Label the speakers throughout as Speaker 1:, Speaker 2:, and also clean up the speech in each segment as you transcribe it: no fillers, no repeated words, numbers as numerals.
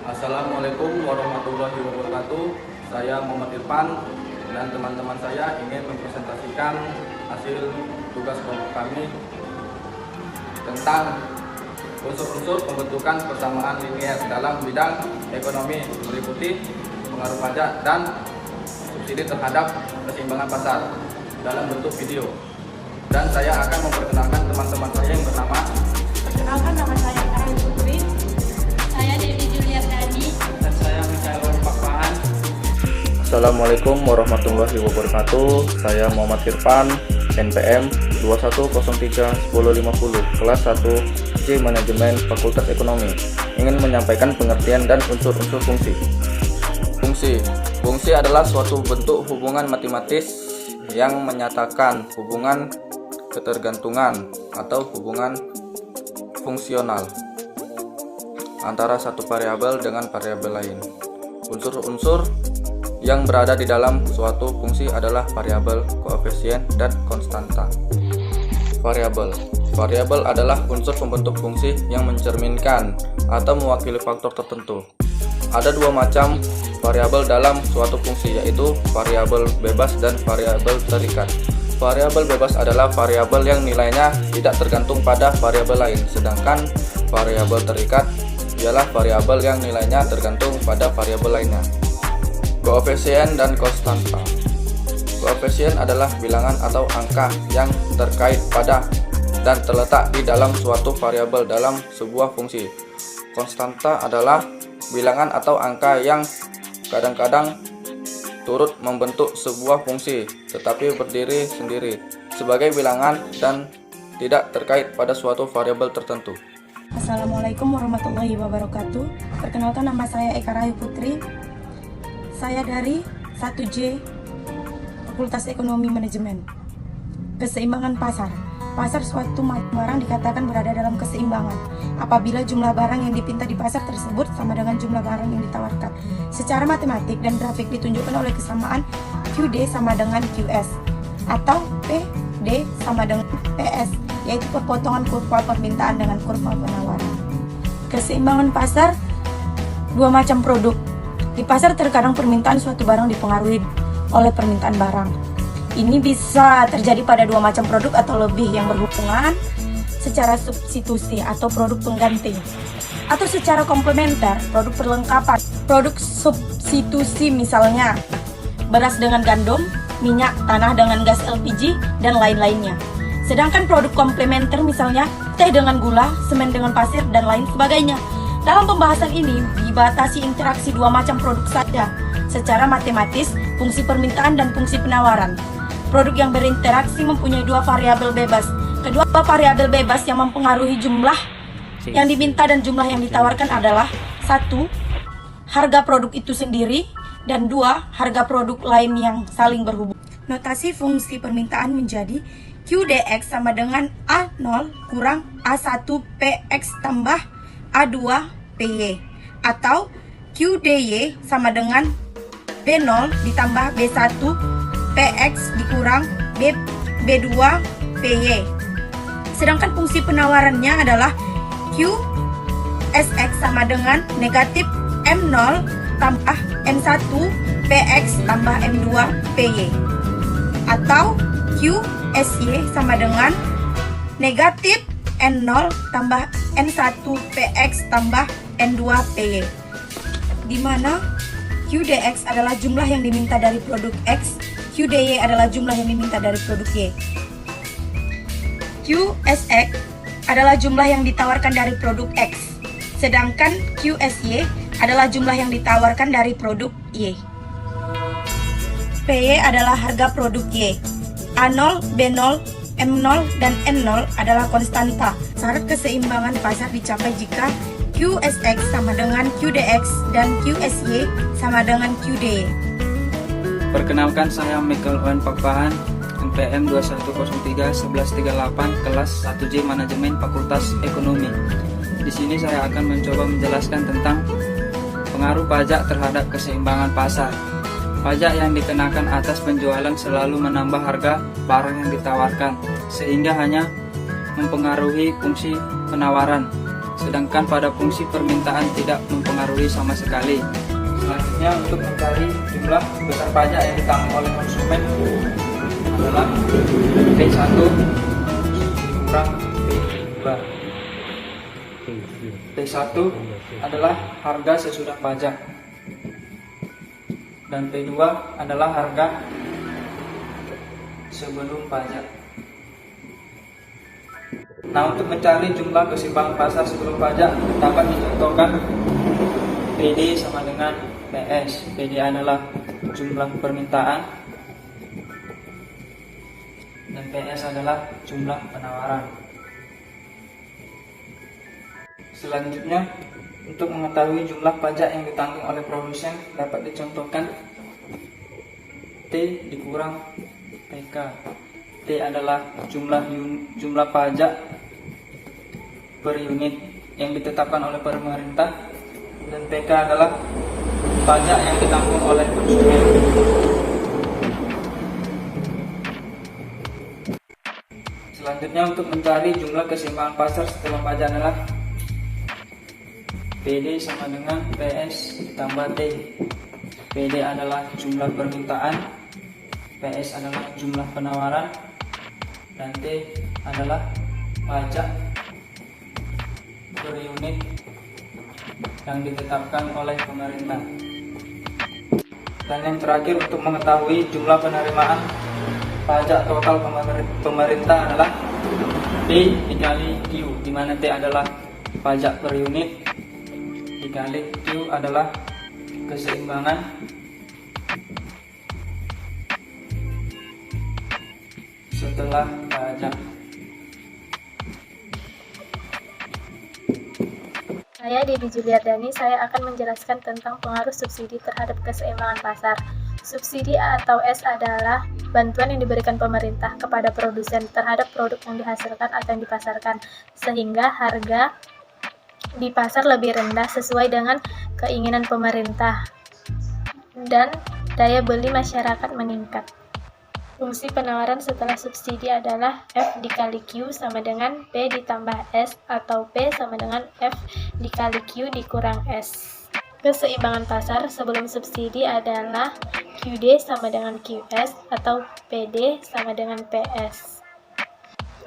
Speaker 1: Assalamualaikum warahmatullahi wabarakatuh. Saya Muhammad Irfan dan teman-teman saya ingin mempresentasikan hasil tugas kelompok kami tentang unsur-unsur pembentukan persamaan linier dalam bidang ekonomi meliputi pengaruh pajak dan subsidi terhadap keseimbangan pasar dalam bentuk video. Dan saya akan memperkenalkan teman-teman saya yang bernama.
Speaker 2: Perkenalkan, nama saya Karin Putri. Saya Devi Juliardani.
Speaker 3: Dan saya Mikael Pakpahan.
Speaker 1: Assalamualaikum warahmatullahi wabarakatuh. Saya Muhammad Irfan, NPM 21031050, kelas 1 C Manajemen Fakultas Ekonomi. Ingin menyampaikan pengertian dan unsur-unsur fungsi. Fungsi adalah suatu bentuk hubungan matematis yang menyatakan hubungan ketergantungan atau hubungan fungsional antara satu variabel dengan variabel lain. Unsur-unsur yang berada di dalam suatu fungsi adalah variabel, koefisien, dan konstanta. Variabel adalah unsur pembentuk fungsi yang mencerminkan atau mewakili faktor tertentu. Ada dua macam variabel dalam suatu fungsi, yaitu variabel bebas dan variabel terikat. Variabel bebas adalah variabel yang nilainya tidak tergantung pada variabel lain, sedangkan variabel terikat ialah variabel yang nilainya tergantung pada variabel lainnya. Koefisien dan konstanta. Koefisien adalah bilangan atau angka yang terkait pada dan terletak di dalam suatu variabel dalam sebuah fungsi. Konstanta adalah bilangan atau angka yang kadang-kadang turut membentuk sebuah fungsi, tetapi berdiri sendiri sebagai bilangan dan tidak terkait pada suatu variabel tertentu.
Speaker 2: Assalamualaikum warahmatullahi wabarakatuh. Perkenalkan, nama saya Eka Rayu Putri. Saya dari 1J Fakultas Ekonomi Manajemen. Keseimbangan pasar. Pasar suatu barang dikatakan berada dalam keseimbangan apabila jumlah barang yang dipinta di pasar tersebut sama dengan jumlah barang yang ditawarkan. Secara matematik dan grafik ditunjukkan oleh kesamaan QD sama dengan QS atau PD sama dengan PS, yaitu perpotongan kurva permintaan dengan kurva penawaran. Keseimbangan pasar, dua macam produk. Di pasar terkadang permintaan suatu barang dipengaruhi oleh permintaan barang. Ini bisa terjadi pada dua macam produk atau lebih yang berhubungan secara substitusi atau produk pengganti, atau secara komplementer, produk perlengkapan. Produk substitusi misalnya beras dengan gandum, minyak tanah dengan gas LPG, dan lain-lainnya. Sedangkan produk komplementer misalnya teh dengan gula, semen dengan pasir, dan lain sebagainya. Dalam pembahasan ini dibatasi interaksi dua macam produk saja secara matematis, fungsi permintaan dan fungsi penawaran. Produk yang berinteraksi mempunyai dua variabel bebas. Kedua variabel bebas yang mempengaruhi jumlah yang diminta dan jumlah yang ditawarkan adalah: 1. Harga produk itu sendiri, dan 2. Harga produk lain yang saling berhubungan. Notasi fungsi permintaan menjadi QDX sama dengan A0 kurang A1 PX tambah A2 PY, atau QDY sama dengan B0 ditambah B1 PX dikurang B2 PY. Sedangkan fungsi penawarannya adalah QSX sama dengan negatif M0 tambah M1 PX tambah M2 PY, atau QSY sama dengan negatif N0 tambah N1 PX tambah N2 PY, di mana QDX adalah jumlah yang diminta dari produk X, QDY adalah jumlah yang diminta dari produk Y. QSX adalah jumlah yang ditawarkan dari produk X, sedangkan QSY adalah jumlah yang ditawarkan dari produk Y. PY adalah harga produk Y. A0, B0, M0, dan N0 adalah konstanta. Syarat keseimbangan pasar dicapai jika QSX sama dengan QDX dan QSY sama dengan QDY.
Speaker 3: Perkenalkan, saya Mikael Pakpahan, NPM 21031138, kelas 1J Manajemen Fakultas Ekonomi. Di sini saya akan mencoba menjelaskan tentang pengaruh pajak terhadap keseimbangan pasar. Pajak yang dikenakan atas penjualan selalu menambah harga barang yang ditawarkan, sehingga hanya mempengaruhi fungsi penawaran. sedangkan pada fungsi permintaan tidak mempengaruhi sama sekali. Selanjutnya, untuk mencari jumlah besar pajak yang ditanggung oleh konsumen adalah P1 kurang P2. P1 adalah harga sesudah pajak dan P2 adalah harga sebelum pajak. Nah, untuk mencari jumlah keseimbangan pasar sebelum pajak dapat dicontohkan PD sama dengan PS. PD adalah jumlah permintaan dan PS adalah jumlah penawaran. Selanjutnya, untuk mengetahui jumlah pajak yang ditanggung oleh produsen dapat dicontohkan T dikurang PK. T adalah jumlah pajak per unit yang ditetapkan oleh pemerintah dan PK adalah pajak yang ditanggung oleh konsumen. Selanjutnya, untuk mencari jumlah keseimbangan pasar setelah pajak adalah PD sama dengan PS ditambah T. PD adalah jumlah permintaan, PS adalah jumlah penawaran, dan T adalah pajak per unit yang ditetapkan oleh pemerintah. Dan yang terakhir, untuk mengetahui jumlah penerimaan pajak total pemerintah adalah P dikali Q, di mana T adalah pajak per unit dikali Q adalah keseimbangan setelah pajak.
Speaker 4: Saya Dedi Juliardani, saya akan menjelaskan tentang pengaruh subsidi terhadap keseimbangan pasar. Subsidi atau S adalah bantuan yang diberikan pemerintah kepada produsen terhadap produk yang dihasilkan atau yang dipasarkan, sehingga harga di pasar lebih rendah sesuai dengan keinginan pemerintah dan daya beli masyarakat meningkat. Fungsi penawaran setelah subsidi adalah F dikali Q sama dengan P ditambah S atau P sama dengan F dikali Q dikurang S. Keseimbangan pasar sebelum subsidi adalah QD sama dengan QS atau PD sama dengan PS.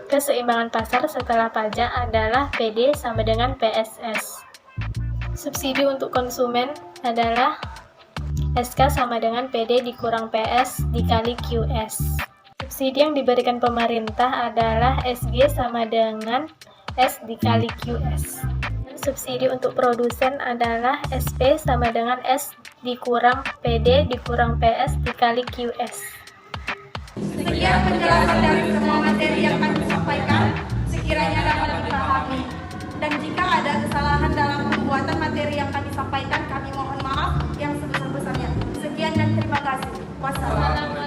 Speaker 4: Keseimbangan pasar setelah pajak adalah PD sama dengan PSS. Subsidi untuk konsumen adalah SK sama dengan PD dikurang PS dikali QS. Subsidi yang diberikan pemerintah adalah SG sama dengan S dikali QS. Dan subsidi untuk produsen adalah SP sama dengan S dikurang PD dikurang PS dikali QS.
Speaker 5: Sekian penjelasan dari semua materi yang kami sampaikan, sekiranya dapat dipahami. Dan jika ada kesalahan dalam pembuatan materi yang kami sampaikan, kami mohon maaf yang sebesar-besarnya. Sekian dan terima kasih. Wassalamualaikum.